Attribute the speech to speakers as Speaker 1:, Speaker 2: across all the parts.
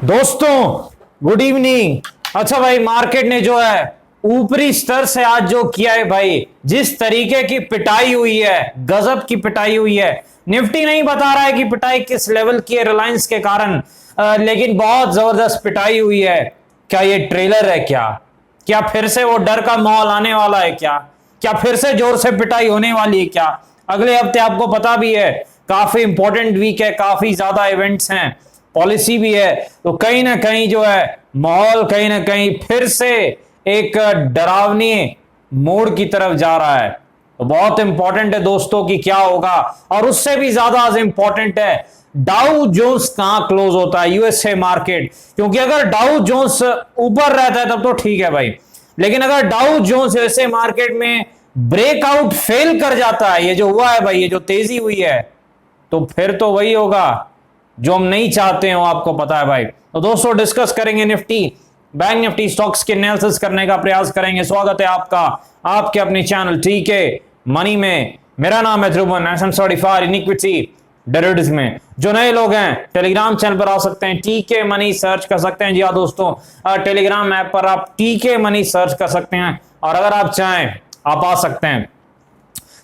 Speaker 1: दोस्तों good evening. अच्छा भाई, मार्केट ने जो है ऊपरी स्तर से आज जो किया है भाई, जिस तरीके की पिटाई हुई है, गजब की पिटाई हुई है। निफ्टी नहीं बता रहा है कि पिटाई किस लेवल की है रिलायंस के कारण, लेकिन बहुत जबरदस्त पिटाई हुई है। क्या ये ट्रेलर है? क्या क्या फिर से वो डर का माहौल आने वाला है? क्या क्या फिर से जोर से पिटाई होने वाली है? क्या अगले हफ्ते आपको पता भी है काफी इंपॉर्टेंट वीक है, काफी ज्यादा इवेंट्स हैं, पॉलिसी भी है, तो कहीं ना कहीं जो है माहौल कहीं ना कहीं फिर से एक डरावनी मोड़ की तरफ जा रहा है। तो बहुत इंपॉर्टेंट है दोस्तों कि क्या होगा, और उससे भी ज्यादा इंपॉर्टेंट है डाउ जोन्स कहां क्लोज होता है, यूएसए मार्केट। क्योंकि अगर डाउ जोन्स ऊपर रहता है तब तो ठीक है भाई, लेकिन अगर डाउ जोन्स यूएसए मार्केट में ब्रेकआउट फेल कर जाता है, ये जो हुआ है भाई, ये जो तेजी हुई है, तो फिर तो वही होगा जो हम नहीं चाहते हो, आपको पता है भाई। तो दोस्तों डिस्कस करेंगे निफ्टी, बैंक निफ्टी स्टॉक्स के एनालिसिस करने का प्रयास करेंगे। स्वागत है आपका आपके अपने चैनल टीके मनी में। मेरा नाम है Dhruvan, SM certified in equity derivatives में। जो नए लोग हैं टेलीग्राम चैनल पर आ सकते हैं, टीके मनी सर्च कर सकते हैं। जी हाँ दोस्तों, टेलीग्राम ऐप पर आप टीके मनी सर्च कर सकते हैं, और अगर आप चाहें आप आ सकते हैं।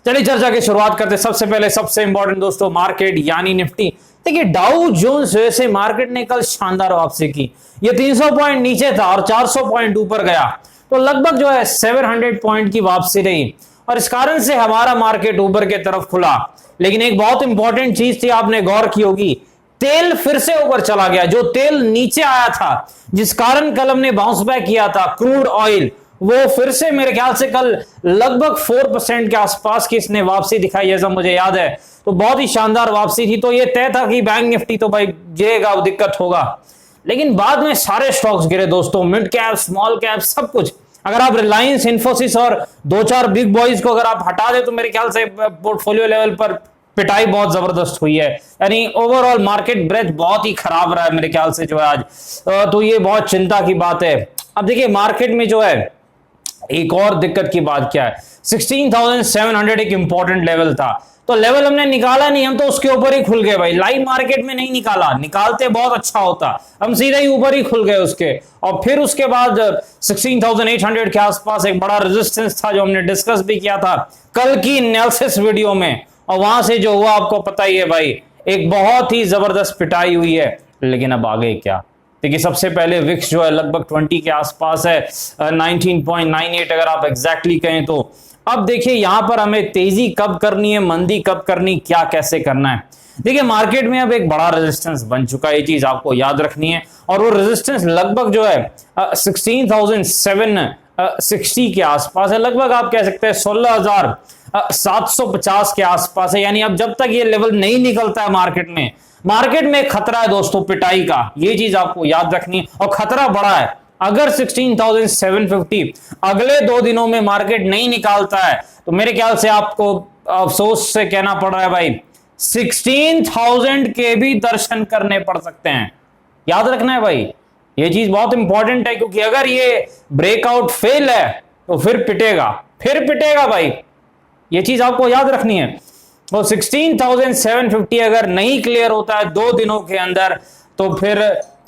Speaker 1: चलिए चर्चा की शुरुआत करते हैं। सबसे पहले सबसे इंपॉर्टेंट दोस्तों मार्केट यानी निफ्टी। देखिए डाउ जोन्स जैसे मार्केट ने कल शानदार वापसी की, ये 300 पॉइंट नीचे था और 400 पॉइंट ऊपर गया, तो लगभग जो है 700 पॉइंट की वापसी रही, और इस कारण से हमारा मार्केट ऊपर की तरफ खुला। लेकिन एक बहुत इंपॉर्टेंट चीज थी, आपने गौर की होगी, तेल फिर से ऊपर चला गया। जो तेल नीचे आया था, जिस कारण कल हमने बाउंस बैक किया था, क्रूड ऑयल, वो फिर से मेरे ख्याल से कल लगभग 4% के आसपास की इसने वापसी दिखाई, ऐसा मुझे याद है। तो बहुत ही शानदार वापसी थी। तो ये तय था कि बैंक निफ्टी तो भाई गिरेगा, दिक्कत होगा। लेकिन बाद में सारे स्टॉक्स गिरे दोस्तों, मिड कैप, स्मॉल कैप, सब कुछ। अगर आप रिलायंस, इन्फोसिस और दो चार बिग बॉयज को अगर आप हटा दे, तो मेरे ख्याल से पोर्टफोलियो लेवल पर पिटाई बहुत जबरदस्त हुई है। यानी ओवरऑल मार्केट ब्रेथ बहुत ही खराब रहा है मेरे ख्याल से जो है आज। तो ये बहुत चिंता की बात है। अब देखिए मार्केट में जो है एक और दिक्कत की बात क्या है, 16,700 एक इंपॉर्टेंट लेवल था, तो लेवल हमने निकाला नहीं, हम तो उसके ऊपर ही खुल गए भाई। लाइव मार्केट में नहीं निकाला, निकालते बहुत अच्छा होता, हम सीधे ही ऊपर ही खुल गए उसके। और फिर उसके बाद 16,800 के आसपास एक बड़ा रेजिस्टेंस था, जो हमने डिस्कस भी किया था कल की एनालिसिस वीडियो में, और वहां से जो हुआ आपको पता ही है भाई, एक बहुत ही जबरदस्त पिटाई हुई है। लेकिन अब आगे क्या? देखिए सबसे पहले विक्स जो है लगभग 20 के आसपास है, 19.98 अगर आप एग्जैक्टली कहें तो। अब देखिए यहां पर हमें तेजी कब करनी है, मंदी कब करनी, क्या कैसे करना है। देखिए मार्केट में अब एक बड़ा रेजिस्टेंस बन चुका है, ये चीज आपको याद रखनी है, और वो रेजिस्टेंस लगभग जो है 16,760 के आसपास है, लगभग आप कह सकते हैं 16,750 के आसपास है। यानी अब जब तक ये लेवल नहीं निकलता है मार्केट में खतरा है दोस्तों पिटाई का, ये चीज आपको याद रखनी है, और खतरा बड़ा है। अगर 16,750 अगले 2 दिनों में मार्केट नहीं निकालता है, तो मेरे ख्याल से आपको अफसोस से कहना पड़ रहा है भाई, 16,000 के भी दर्शन करने पड़ सकते हैं। याद रखना है भाई, ये चीज बहुत इंपॉर्टेंट है, क्योंकि अगर ये ब्रेकआउट फेल है तो फिर पिटेगा भाई, ये चीज आपको याद रखनी है। तो 16,750 अगर नहीं क्लियर होता है 2 दिनों के अंदर, तो फिर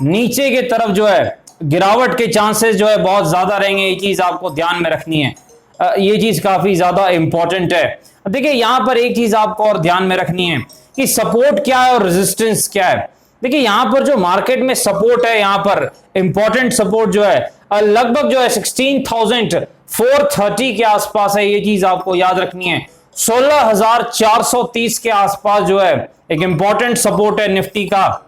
Speaker 1: नीचे की तरफ जो है गिरावट के चांसेस जो है बहुत ज्यादा रहेंगे, ये चीज आपको ध्यान में रखनी है। ये चीज काफी ज्यादा इंपॉर्टेंट है। देखिए यहां पर एक चीज आपको और ध्यान में रखनी है कि सपोर्ट क्या है और रेजिस्टेंस क्या है। देखिए यहां पर जो मार्केट में सपोर्ट है, यहां पर इंपॉर्टेंट सपोर्ट जो है लगभग जो है 16,430 के आसपास है, ये चीज आपको याद रखनी है। 16,430 के आसपास जो है एक इंपॉर्टेंट सपोर्ट है निफ्टी का,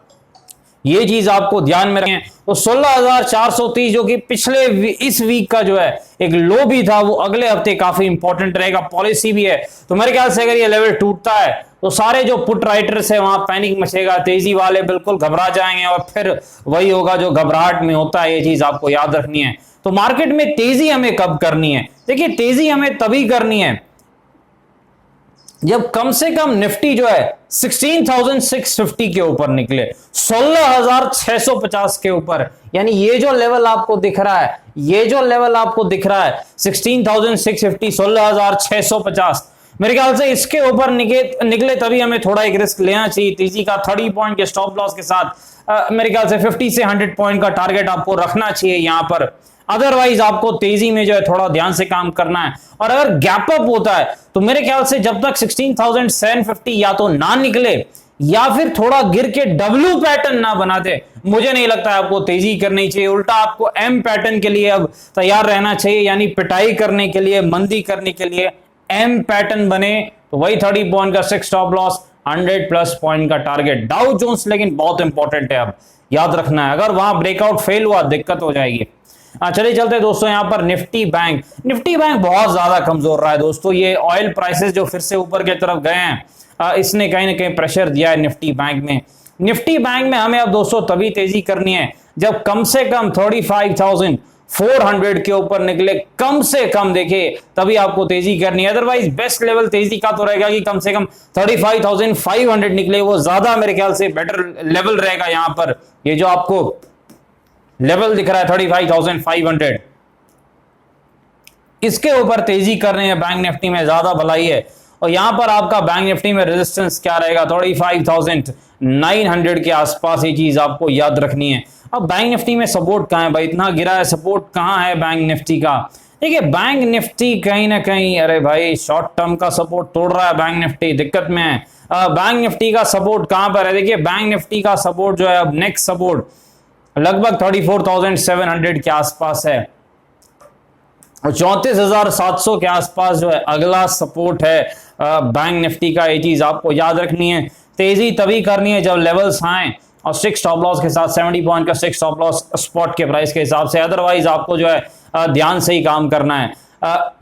Speaker 1: ये चीज आपको ध्यान में रखें। तो 16,430 जो कि पिछले इस वीक का जो है एक लो भी था, वो अगले हफ्ते काफी इंपॉर्टेंट रहेगा, पॉलिसी भी है। तो मेरे ख्याल से अगर ये लेवल टूटता है, तो सारे जो पुट राइटर्स है वहां पैनिक मचेगा, तेजी वाले बिल्कुल घबरा जाएंगे, और फिर वही होगा जो घबराहट में होता है, ये चीज आपको याद रखनी है। तो मार्केट में तेजी हमें कब करनी है? देखिए तेजी हमें तभी करनी है जब कम से कम निफ्टी जो है 16,650 के ऊपर निकले, 16,650 के ऊपर। यानी ये जो लेवल आपको दिख रहा है 16,650, 16,650, मेरे ख्याल से इसके ऊपर निकले तभी हमें थोड़ा एक रिस्क लेना चाहिए। तेजी का 30 पॉइंट के स्टॉप लॉस के साथ मेरे ख्याल से 50 से 100 पॉइंट का टारगेट आपको रखना चाहिए यहां पर। अदरवाइज आपको तेजी में जो है थोड़ा ध्यान से काम करना है। और अगर गैप अप होता है तो मेरे ख्याल से जब तक 16,750 या तो ना निकले या फिर थोड़ा गिर के डब्ल्यू पैटर्न ना बना दे, मुझे नहीं लगता है आपको तेजी करनी चाहिए। उल्टा आपको एम पैटर्न के लिए अब तैयार रहना चाहिए, यानी पिटाई करने के लिए, मंदी करने के लिए एम पैटर्न बने तो वही 30 पॉइंट का 6 स्टॉप लॉस, 100+ पॉइंट का टारगेट। डाउ जोन्स लेकिन बहुत इंपॉर्टेंट है, अब याद रखना है, अगर वहां ब्रेकआउट फेल हुआ दिक्कत हो जाएगी। चलिए चलते हैं दोस्तों यहां पर निफ्टी बैंक बहुत ज्यादा कमजोर रहा है दोस्तों। ये ऑयल प्राइसेस जो फिर से ऊपर की तरफ गए हैं, इसने कहीं ना कहीं प्रेशर दिया है निफ्टी बैंक में। निफ्टी बैंक में हमें अब दोस्तों तभी तेजी करनी है जब कम से कम 35,400 के ऊपर निकले, कम से कम देखिए तभी आपको तेजी करनी है। अदरवाइज बेस्ट लेवल तेजी का तो रहेगा कि कम से कम 35,500 निकले, वो ज्यादा मेरे ख्याल से बेटर लेवल रहेगा। यहां पर ये जो आपको लेवल दिख रहा है 35,500, इसके ऊपर तेजी करनी है बैंक निफ्टी में, ज्यादा भलाई है। और यहां पर आपका बैंक निफ्टी में रेजिस्टेंस क्या रहेगा, 35,900 के आसपास, ये चीज आपको याद रखनी है। अब बैंक निफ्टी में सपोर्ट कहां है भाई, इतना गिरा है, सपोर्ट कहां है बैंक निफ्टी का। देखिए बैंक निफ्टी कहीं ना कहीं, अरे भाई शॉर्ट टर्म का सपोर्ट तोड़ रहा है बैंक निफ्टी, दिक्कत में है। बैंक निफ्टी का सपोर्ट कहां पर है, देखिए बैंक निफ्टी का सपोर्ट जो है अब नेक्स्ट सपोर्ट लगभग 34,700 के आसपास है और 34,700 के आसपास जो है अगला सपोर्ट है बैंक निफ्टी का। ये चीज आपको याद रखनी है। तेजी तभी करनी है जब लेवल्स आए और 6 स्टॉप लॉस के साथ 70 पॉइंट का 6 स्टॉप लॉस स्पॉट के प्राइस के हिसाब से। अदरवाइज आपको जो है ध्यान से ही काम करना है।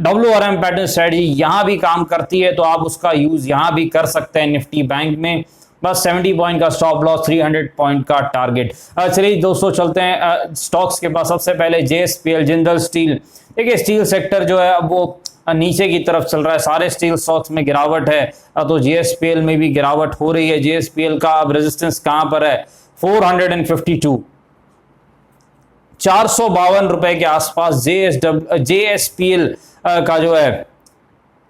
Speaker 1: WRM पैटर्न स्ट्रेटजी यहां भी काम करती है तो आप उसका यूज यहां भी कर सकते हैं निफ्टी बैंक में। बस 70 पॉइंट का स्टॉप लॉस, 300 पॉइंट का टारगेट। चलिए दोस्तों चलते हैं स्टॉक्स के पास। सबसे पहले JSPL जिंदल स्टील। देखिए स्टील सेक्टर जो है अब वो नीचे की तरफ चल रहा है, सारे स्टील स्टॉक्स में गिरावट है, तो JSPL में भी गिरावट हो रही है। JSPL का अब रेजिस्टेंस कहां पर है, 452, 452 रुपए के आसपास JSPL का जो है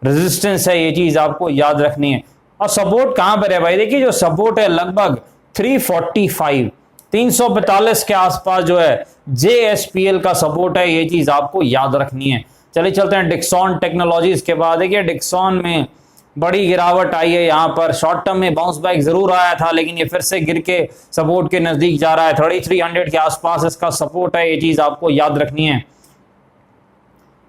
Speaker 1: रेजिस्टेंस है, ये चीज आपको याद रखनी है। और सपोर्ट कहां पर है भाई, देखिए जो सपोर्ट है लगभग 345, 345 के आसपास जो है JSPL का सपोर्ट है, ये चीज आपको याद रखनी है। चलिए चलते हैं डिक्सॉन टेक्नोलॉजीज के बाद। देखिए डिक्सॉन में बड़ी गिरावट आई है, यहां पर शॉर्ट टर्म में बाउंस बैक जरूर आया था लेकिन ये फिर से गिर के सपोर्ट के नजदीक जा रहा है। 3300 के आसपास इसका सपोर्ट है, ये चीज आपको याद रखनी है।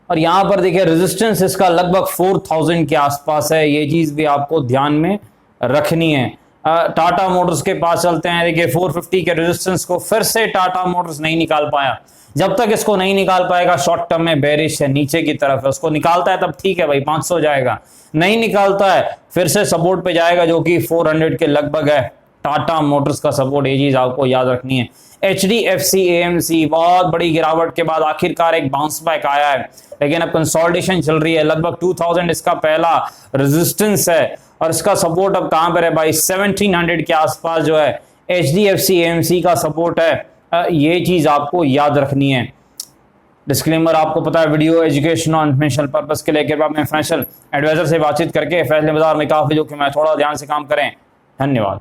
Speaker 1: और यहां पर देखिए रेजिस्टेंस इसका लगभग 4000 के आसपास है, ये चीज भी आपको ध्यान में रखनी है। टाटा मोटर्स के पास चलते हैं। देखिए 450 के रेजिस्टेंस को फिर से टाटा मोटर्स नहीं निकाल पाया। जब तक इसको नहीं निकाल पाएगा शॉर्ट टर्म में बेरिश है, नीचे की तरफ है। उसको निकालता है तब ठीक है भाई, 500 जाएगा, नहीं निकालता है फिर से सपोर्ट पे जाएगा जो कि 400 के लगभग है टाटा मोटर्स का सपोर्ट, ये चीज आपको याद रखनी है। HDFC AMC बहुत बड़ी गिरावट के बाद आखिरकार एक बाउंस बैक आया है लेकिन अब कंसोलिडेशन चल रही है। लगभग 2000 इसका पहला रेजिस्टेंस है और इसका सपोर्ट अब कहां पर है भाई, 1700 के आसपास जो है HDFC AMC का सपोर्ट है, ये चीज आपको याद रखनी है। डिस्क्लेमर आपको पता है वीडियो एजुकेशन और इन्फॉर्मेशनल पर्पस के लिए अपने फाइनेंशियल एडवाइजर से बातचीत करके फैसले बाजार में काफी जोखिम है, थोड़ा ध्यान से काम करें। धन्यवाद।